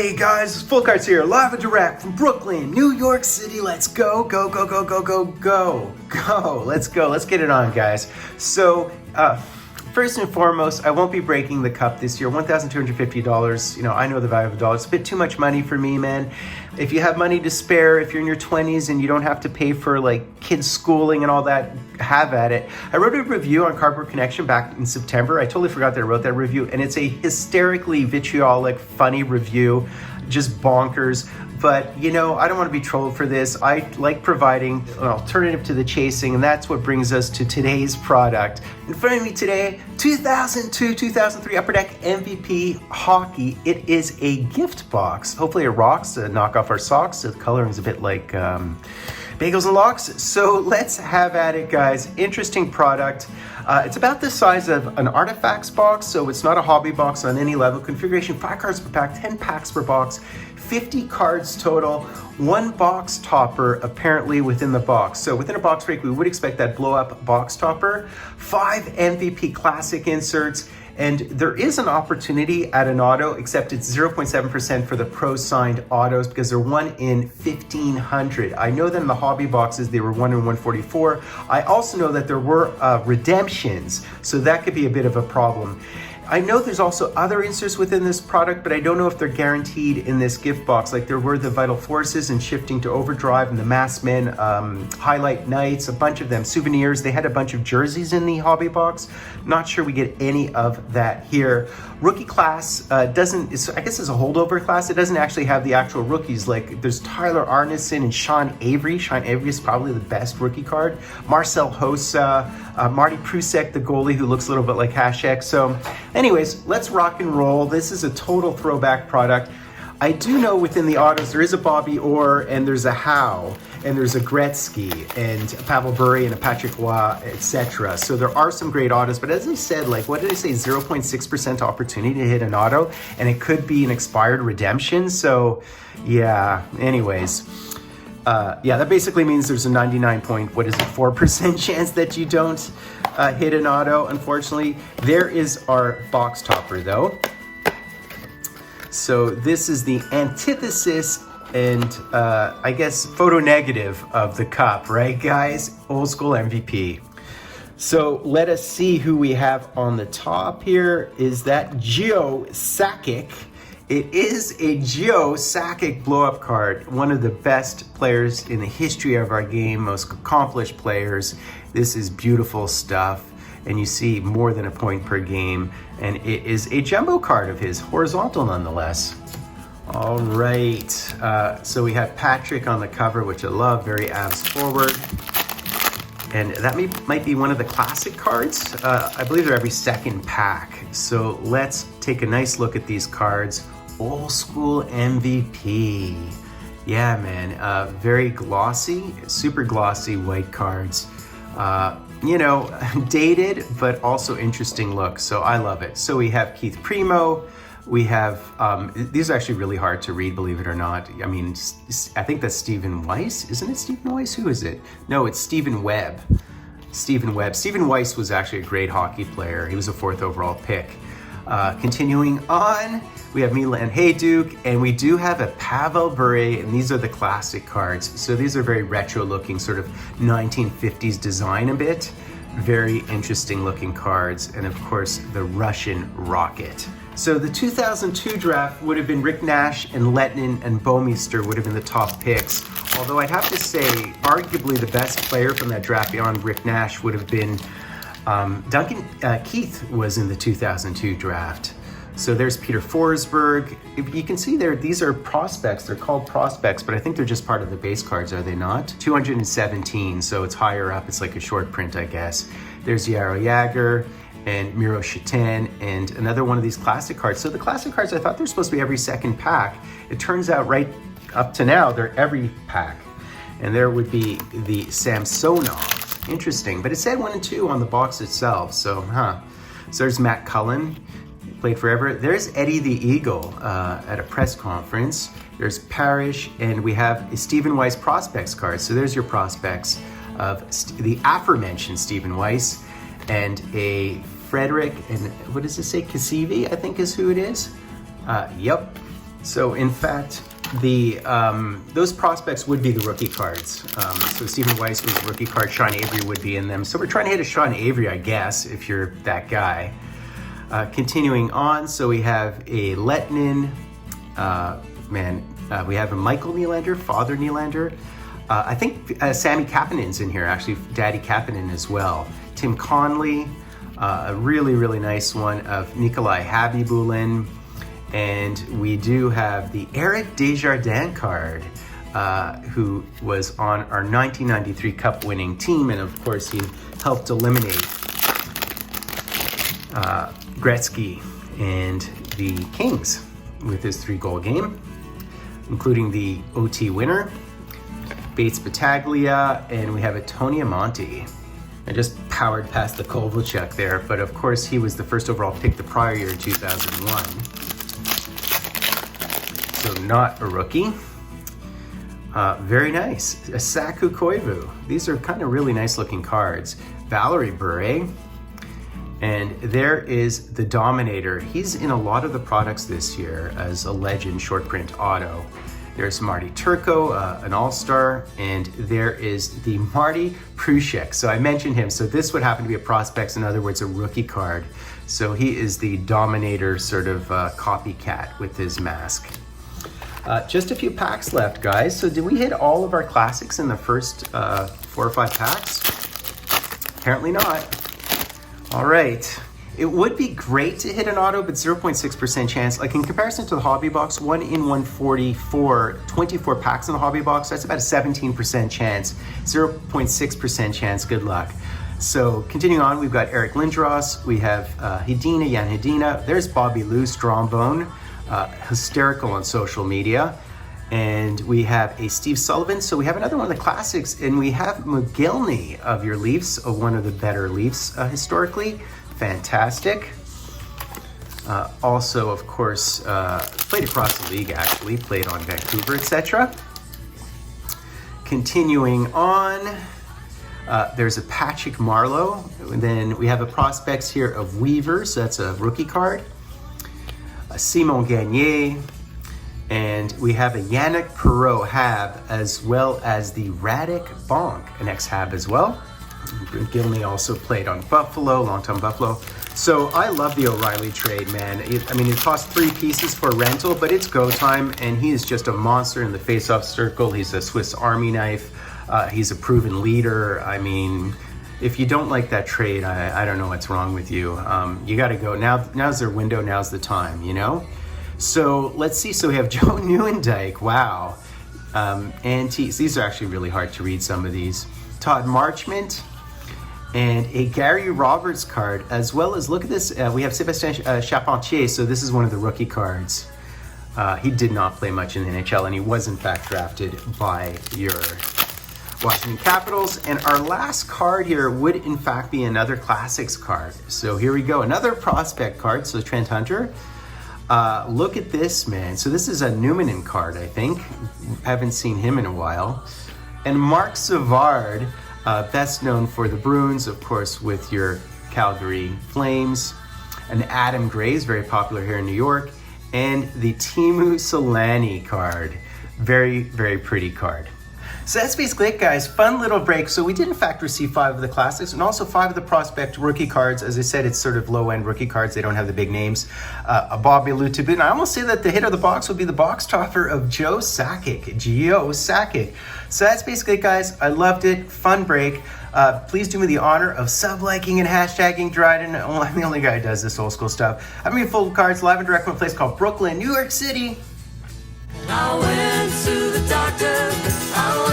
Hey guys, Fultoncards here, live and direct from Brooklyn, New York City. Let's go, go, go, go, go, go, go, go. Let's go, let's get it on, guys. So, first and foremost, I won't be breaking the cup this year. $1,250, you know, I know the value of a dollar. It's a bit too much money for me, man. If you have money to spare, if you're in your 20s and you don't have to pay for like kids' schooling and all that, have at it. I wrote a review on Cardboard Connection back in September. I totally forgot that I wrote that review, and it's a hysterically vitriolic, funny review, just bonkers. But, you know, I don't want to be trolled for this. I like providing an alternative to the chasing, and that's what brings us to today's product. In front of me today, 2002-2003 Upper Deck MVP Hockey. It is a gift box. Hopefully it rocks to knock off our socks. The coloring's a bit like bagels and locks. So let's have at it, guys. Interesting product. It's about the size of an artifacts box, so it's not a hobby box on any level. Configuration, 5 cards per pack, 10 packs per box, 50 cards total, 1 box topper apparently within the box. So within a box break, we would expect that blow up box topper, 5 MVP Classic inserts, and there is an opportunity at an auto, except it's 0.7% for the pro signed autos because they're 1 in 1,500. I know that in the hobby boxes, they were 1 in 144. I also know that there were redemptions, so that could be a bit of a problem. I know there's also other inserts within this product, but I don't know if they're guaranteed in this gift box. Like there were the Vital Forces and Shifting to Overdrive and the Masked Men, Highlight Nights, a bunch of them, souvenirs. They had a bunch of jerseys in the hobby box. Not sure we get any of that here. Rookie class doesn't, I guess it's a holdover class. It doesn't actually have the actual rookies. Like there's Tyler Arneson and Sean Avery. Sean Avery is probably the best rookie card. Marcel Hossa, Marty Prusek, the goalie who looks a little bit like Hasek. So anyways, let's rock and roll. This is a total throwback product. I do know within the autos there is a Bobby Orr and there's a Howe and there's a Gretzky and a Pavel Bure and a Patrick Roy, etc. So there are some great autos, but as I said, like what did I say, 0.6% opportunity to hit an auto, and it could be an expired redemption. So yeah, anyways. Yeah, that basically means there's a 4% chance that you don't hit an auto, unfortunately. There is our box topper, though. So this is the antithesis and, I guess, photo negative of the cup, right, guys? Old school MVP. So let us see who we have on the top here. Is that Geo Sakic? It is a Geo Sakic blow-up card, one of the best players in the history of our game, most accomplished players. This is beautiful stuff, and you see more than a point per game, and it is a jumbo card of his, horizontal nonetheless. All right, so we have Patrick on the cover, which I love, very abs forward. And that might be one of the classic cards. I believe they're every second pack. So let's take a nice look at these cards. Old school MVP. Yeah, man, very glossy, super glossy white cards. You know, dated, but also interesting look. So I love it. So we have Keith Primo. We have, these are actually really hard to read, believe it or not. I mean, I think that's Stephen Weiss. Isn't it Stephen Weiss? Who is it? No, it's Stephen Webb. Stephen Webb. Stephen Weiss was actually a great hockey player. He was a 4th overall pick. Continuing on, we have Milan Hayduk, and we do have a Pavel Bure, and these are the classic cards. So these are very retro looking, sort of 1950s design a bit. Very interesting looking cards, and of course the Russian Rocket. So the 2002 draft would have been Rick Nash and Lettinen and Bouwmeester would have been the top picks. Although I'd have to say, arguably the best player from that draft beyond Rick Nash would have been Duncan Keith was in the 2002 draft. So there's Peter Forsberg. You can see there, these are prospects. They're called prospects, but I think they're just part of the base cards, are they not? 217, so it's higher up. It's like a short print, I guess. There's Yaro Yager and Miro Shatan, and another one of these classic cards. So the classic cards, I thought they're supposed to be every second pack. It turns out right up to now, they're every pack. And there would be the Samsonov. Interesting, but it said 1 and 2 on the box itself, so So there's Matt Cullen, played forever. There's Eddie the Eagle at a press conference. There's Parrish, and we have a Stephen Weiss prospects card. So there's your prospects of the aforementioned Stephen Weiss, and a Frederick, and what does it say? Kasivi, I think is who it is. Yep. So in fact, those prospects would be the rookie cards. So Stephen Weiss was rookie card, Sean Avery would be in them. So we're trying to hit a Sean Avery, I guess, if you're that guy. Continuing on, so we have a Lettinen, we have a Michael Nylander, Father Nylander. I think Sammy Kapanen's in here, actually, Daddy Kapanen as well. Tim Conley, a really, really nice one of Nikolai Habibulin. And we do have the Eric Desjardins card, who was on our 1993 Cup winning team. And of course, he helped eliminate Gretzky and the Kings with his 3-goal game, including the OT winner, Bates Battaglia, and we have a Tony Amonte. I just powered past the Kovalchuk there, but of course he was the first overall pick the prior year, 2001. So not a rookie. Very nice. A Saku Koivu. These are kind of really nice looking cards. Valerie Bure. And there is the Dominator. He's in a lot of the products this year as a legend short print auto. There's Marty Turco, an all-star, and there is the Marty Prushek. So I mentioned him. So this would happen to be a prospects, in other words, a rookie card. So he is the Dominator sort of copycat with his mask. Just a few packs left, guys. So did we hit all of our classics in the first 4 or 5 packs? Apparently not. All right. It would be great to hit an auto, but 0.6% chance. Like in comparison to the hobby box, 1 in 144, 24 packs in the hobby box, that's about a 17% chance. 0.6% chance, good luck. So continuing on, we've got Eric Lindros, we have Jan Hedina, there's Bobby Lou Strombone, hysterical on social media. And we have a Steve Sullivan. So we have another one of the classics, and we have McGillney of your Leafs, one of the better Leafs historically. Fantastic. Also, of course, played across the league, actually, played on Vancouver, etc. Continuing on, there's a Patrick Marleau. And then we have a prospects here of Weaver, so that's a rookie card. Simon Gagné. And we have a Yannick Perreault Hab, as well as the Radek Bonk, an ex-Hab as well. Gilney also played on Buffalo, long-time Buffalo. So I love the O'Reilly trade, man. It cost 3 pieces for rental, but it's go time, and he is just a monster in the face-off circle. He's a Swiss Army knife. He's a proven leader. I mean, if you don't like that trade, I don't know what's wrong with you. You got to go. Now's their window. Now's the time, you know? So let's see. So we have Joe Nieuwendyk. Wow. Antiques. These are actually really hard to read, some of these. Todd Marchment. And a Gary Roberts card, as well as, look at this, we have Sébastien Charpentier, so this is one of the rookie cards. He did not play much in the NHL, and he was in fact drafted by your Washington Capitals. And our last card here would in fact be another Classics card. So here we go, another prospect card, so Trent Hunter. Look at this, man. So this is a Numanen card, I think. Haven't seen him in a while. And Mark Savard, best known for the Bruins, of course, with your Calgary Flames. And Adam Gray is very popular here in New York. And the Teemu Selanne card. Very, very pretty card. So that's basically it, guys. Fun little break. So we did in fact receive 5 of the classics and also 5 of the prospect rookie cards. As I said, it's sort of low-end rookie cards. They don't have the big names. A Bobby Lou to boot. And I almost say that the hit of the box will be the box topper of Joe Sakic. So that's basically it, guys. I loved it. Fun break. Please do me the honor of sub-liking and hashtagging Dryden. I'm the only guy who does this old school stuff. I'm going to be Fultoncards live and direct from a place called Brooklyn, New York City. I went to the doctor.